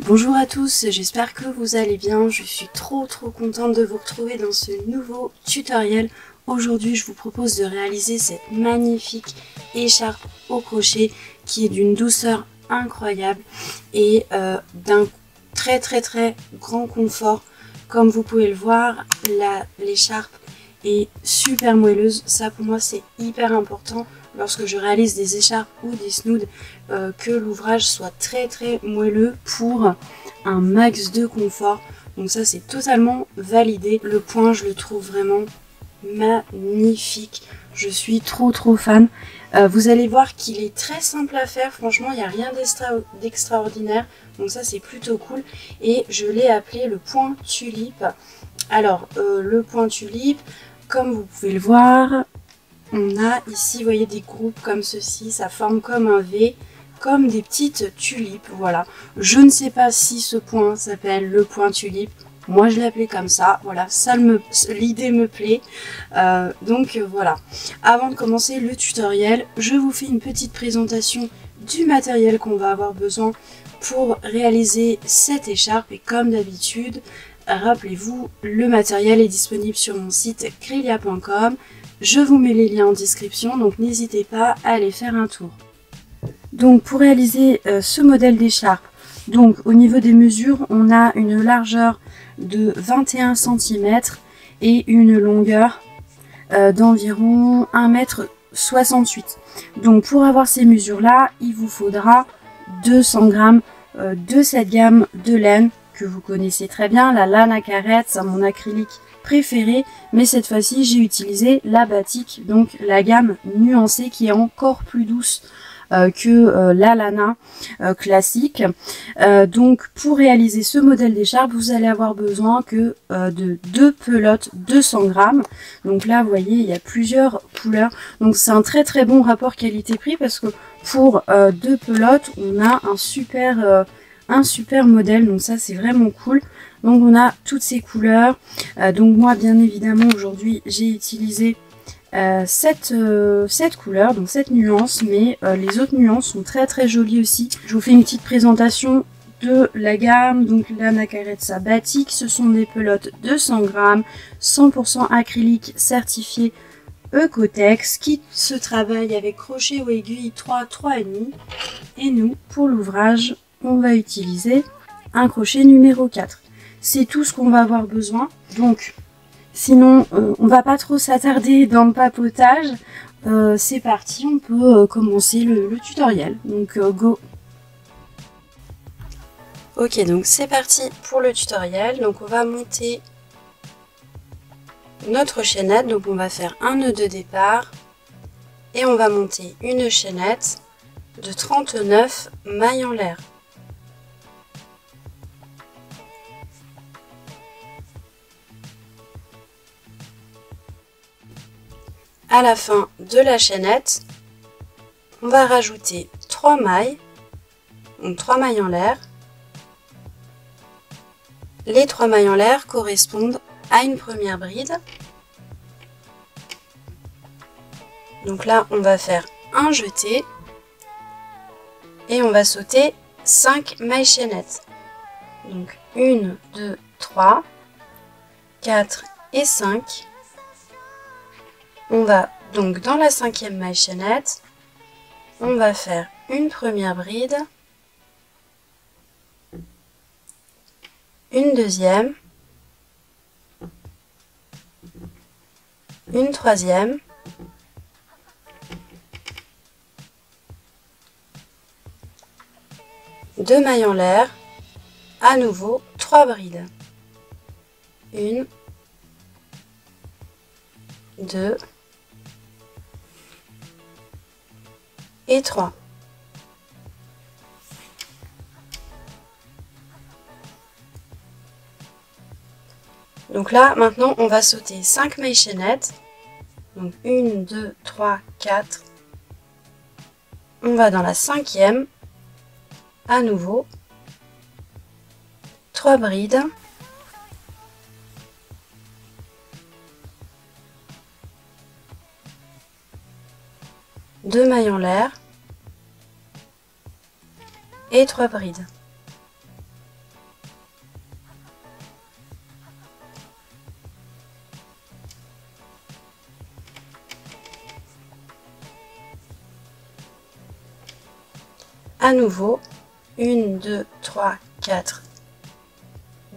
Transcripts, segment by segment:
Bonjour à tous, j'espère que vous allez bien. Je suis trop contente de vous retrouver dans ce nouveau tutoriel. Aujourd'hui, je vous propose de réaliser cette magnifique écharpe au crochet qui est d'une douceur incroyable et d'un très grand confort. Comme vous pouvez le voir, l'écharpe est super moelleuse. Ça pour moi c'est hyper important lorsque je réalise des écharpes ou des snoods, que l'ouvrage soit très moelleux pour un max de confort. Donc ça c'est totalement validé. Le point, je le trouve vraiment magnifique. Je suis trop fan. Vous allez voir qu'il est très simple à faire. Franchement, il n'y a rien d'extraordinaire. Donc ça c'est plutôt cool. Et je l'ai appelé le point tulipe. Alors le point tulipe, comme vous pouvez le voir, on a ici, vous voyez, des groupes comme ceci, ça forme comme un V, comme des petites tulipes, voilà. Je ne sais pas si ce point s'appelle le point tulipe, moi je l'ai appelé comme ça, voilà, l'idée me plaît. Donc voilà, avant de commencer le tutoriel, je vous fais une petite présentation du matériel qu'on va avoir besoin pour réaliser cette écharpe. Et comme d'habitude, rappelez-vous, le matériel est disponible sur mon site Krylia.com. Je vous mets les liens en description, donc n'hésitez pas à aller faire un tour. Donc pour réaliser ce modèle d'écharpe, donc au niveau des mesures, on a une largeur de 21 cm et une longueur d'environ 1,68 m. Donc pour avoir ces mesures là, il vous faudra 200 g de cette gamme de laine que vous connaissez très bien, la laine à carrette, c'est mon acrylique préféré, mais cette fois-ci j'ai utilisé la batik, donc la gamme nuancée qui est encore plus douce que la lana classique. Donc pour réaliser ce modèle d'écharpe, vous allez avoir besoin que de 2 pelotes de 100 g. Donc là vous voyez, il y a plusieurs couleurs, donc c'est un très bon rapport qualité-prix, parce que pour 2 pelotes on a un super modèle, donc ça c'est vraiment cool. Donc on a toutes ces couleurs. Donc moi bien évidemment aujourd'hui j'ai utilisé cette couleur, donc cette nuance, mais les autres nuances sont très jolies aussi. Je vous fais une petite présentation de la gamme. Donc la Nacarezza Batik, ce sont des pelotes de 100 g, 100% acrylique certifié Ecotex, qui se travaille avec crochet ou aiguille 3,5. Et nous, pour l'ouvrage, on va utiliser un crochet numéro 4. C'est tout ce qu'on va avoir besoin. Donc, sinon, on va pas trop s'attarder dans le papotage. C'est parti, on peut commencer le tutoriel. Donc, go! Ok, donc c'est parti pour le tutoriel. Donc, on va monter notre chaînette. Donc, on va faire un nœud de départ et on va monter une chaînette de 39 mailles en l'air. À la fin de la chaînette, on va rajouter 3 mailles, donc 3 mailles en l'air. Les 3 mailles en l'air correspondent à une première bride. Donc là, on va faire un jeté et on va sauter 5 mailles chaînettes. Donc 1, 2, 3, 4 et 5. On va donc dans la 5e maille chaînette, on va faire une première bride, une deuxième, une troisième, deux mailles en l'air, à nouveau 3 brides, 1, 2 et 3. Donc là, maintenant, on va sauter 5 mailles chaînettes. Donc 1, 2, 3, 4. On va dans la 5e. À nouveau, 3 brides. Deux mailles en l'air. Et 3 brides. À nouveau, 1, 2, 3, 4.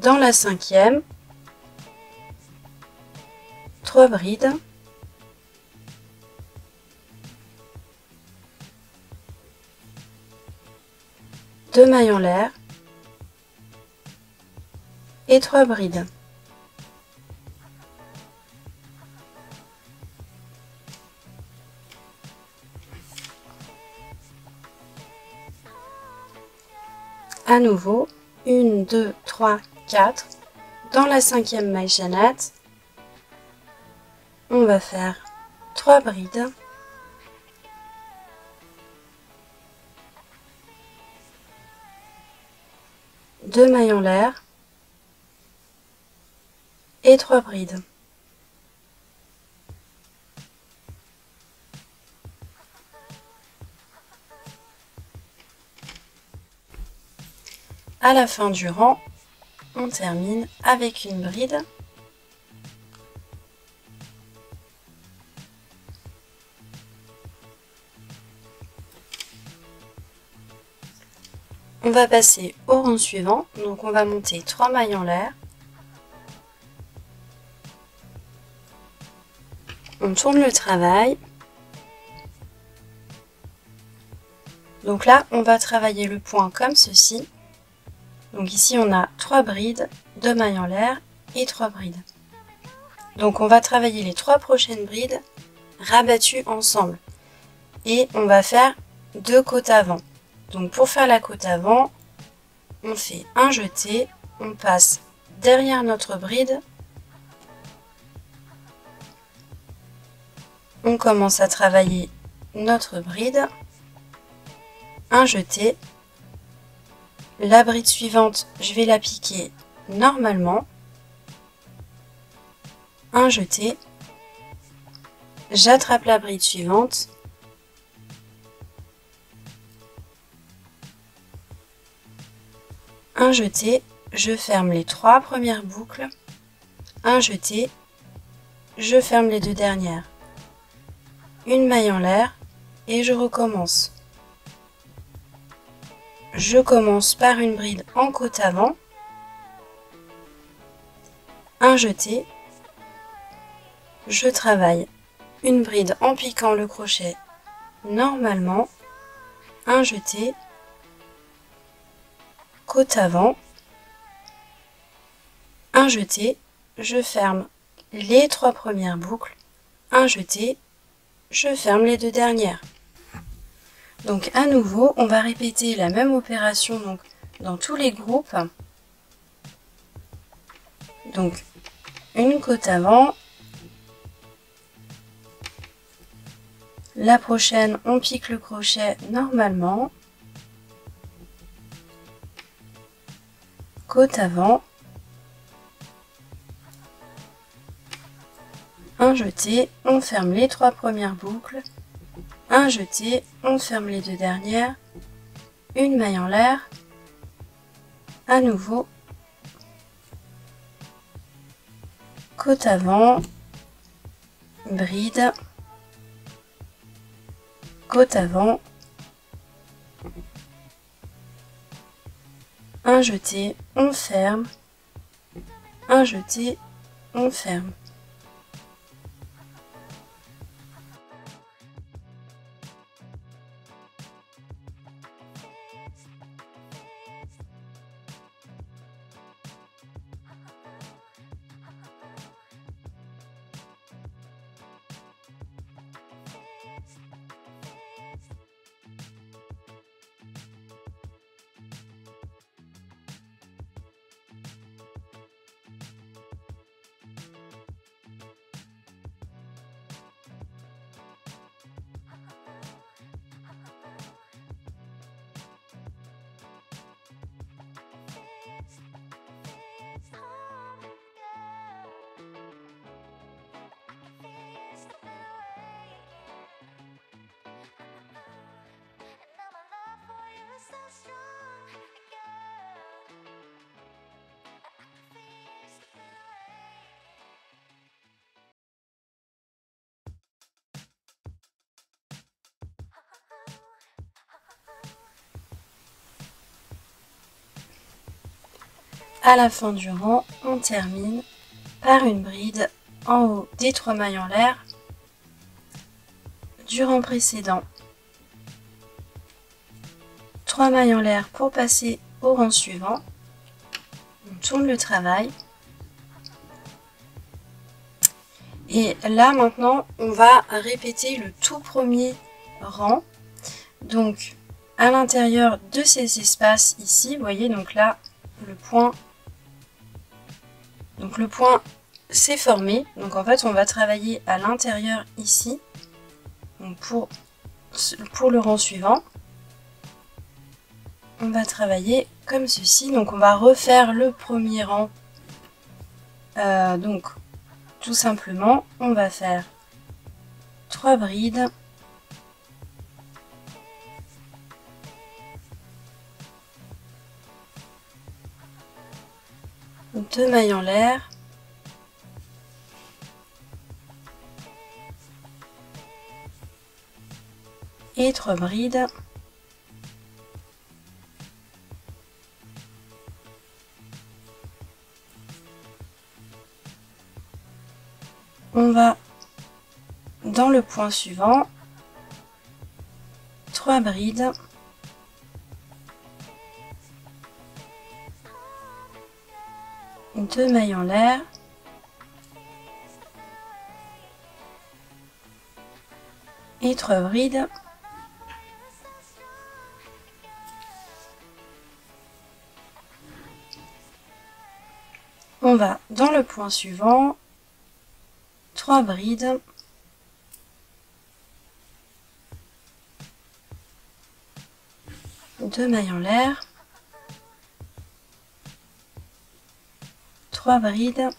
Dans la 5e, 3 brides. Deux mailles en l'air et 3 brides. À nouveau, 1, 2, 3, 4. Dans la 5e maille chaînette, on va faire 3 brides. Deux mailles en l'air et 3 brides. À la fin du rang, on termine avec une bride. On va passer au rang suivant, donc on va monter 3 mailles en l'air. On tourne le travail. Donc là, on va travailler le point comme ceci. Donc ici, on a 3 brides, 2 mailles en l'air et 3 brides. Donc on va travailler les 3 prochaines brides rabattues ensemble. Et on va faire 2 côtes avant. Donc pour faire la côte avant, on fait un jeté, on passe derrière notre bride. On commence à travailler notre bride. Un jeté. La bride suivante, je vais la piquer normalement. Un jeté. J'attrape la bride suivante. Un jeté. Je ferme les 3 premières boucles. Un jeté. Je ferme les 2 dernières. Une maille en l'air et je recommence. Je commence par une bride en côte avant, un jeté, je travaille une bride en piquant le crochet normalement, un jeté, côte avant, un jeté, je ferme les 3 premières boucles, un jeté, je ferme les 2 dernières. Donc à nouveau, on va répéter la même opération donc, dans tous les groupes. Donc une côte avant. La prochaine, on pique le crochet normalement. Côte avant. Un jeté, on ferme les 3 premières boucles. Un jeté, on ferme les 2 dernières, une maille en l'air, à nouveau, côte avant, bride, côte avant, un jeté, on ferme, un jeté, on ferme. à la fin du rang, on termine par une bride en haut des 3 mailles en l'air du rang précédent. 3 mailles en l'air pour passer au rang suivant. On tourne le travail. Et là maintenant, on va répéter le tout premier rang. Donc à l'intérieur de ces espaces ici, vous voyez, donc là le point s'est formé. Donc en fait on va travailler à l'intérieur ici. Donc pour le rang suivant, on va travailler comme ceci. Donc on va refaire le premier rang. Donc tout simplement, on va faire 3 brides. Deux mailles en l'air. Et 3 brides. On va dans le point suivant, 3 brides, deux mailles en l'air, et 3 brides. On va dans le point suivant, 3 brides, deux mailles en l'air, 3 brides,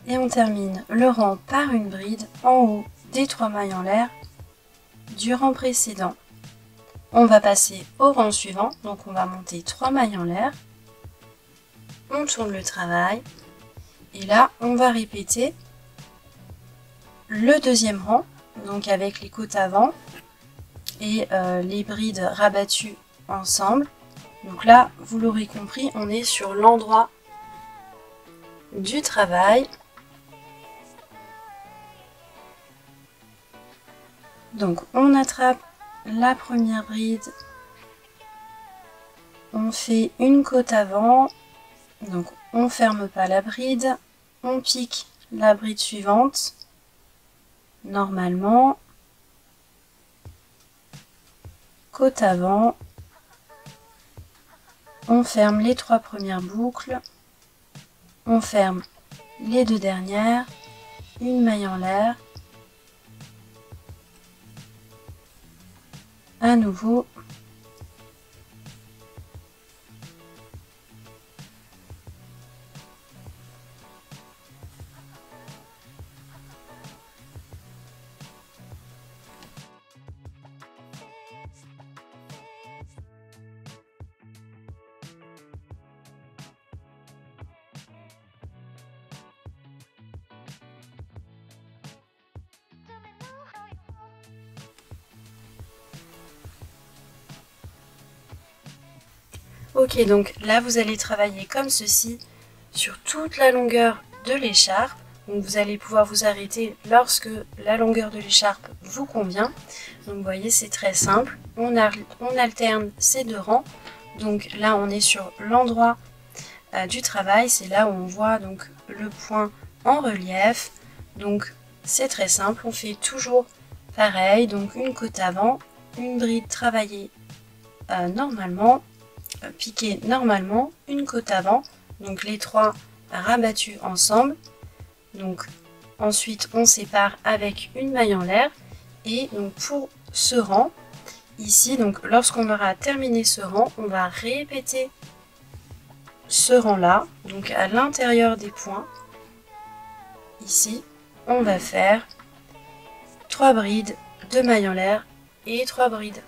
et on termine le rang par une bride en haut des 3 mailles en l'air du rang précédent. On va passer au rang suivant, donc on va monter 3 mailles en l'air, on tourne le travail, et là on va répéter le deuxième rang, donc avec les côtes avant et les brides rabattues ensemble. Donc là, vous l'aurez compris, on est sur l'endroit du travail. Donc on attrape la première bride, on fait une côte avant, donc on ferme pas la bride, on pique la bride suivante, normalement, côte avant, on ferme les 3 premières boucles, on ferme les 2 dernières, une maille en l'air, à nouveau, ok, donc là vous allez travailler comme ceci sur toute la longueur de l'écharpe. Donc vous allez pouvoir vous arrêter lorsque la longueur de l'écharpe vous convient. Donc vous voyez, c'est très simple. On alterne ces 2 rangs. Donc là on est sur l'endroit du travail, c'est là où on voit donc le point en relief. Donc c'est très simple, on fait toujours pareil, donc une côte avant, une bride travaillée normalement, piquée normalement, une côte avant, donc les trois rabattus ensemble. Donc ensuite on sépare avec une maille en l'air, et donc pour ce rang ici, donc lorsqu'on aura terminé ce rang, on va répéter ce rang là, donc à l'intérieur des points. Ici on va faire 3 brides de maille en l'air et 3 brides.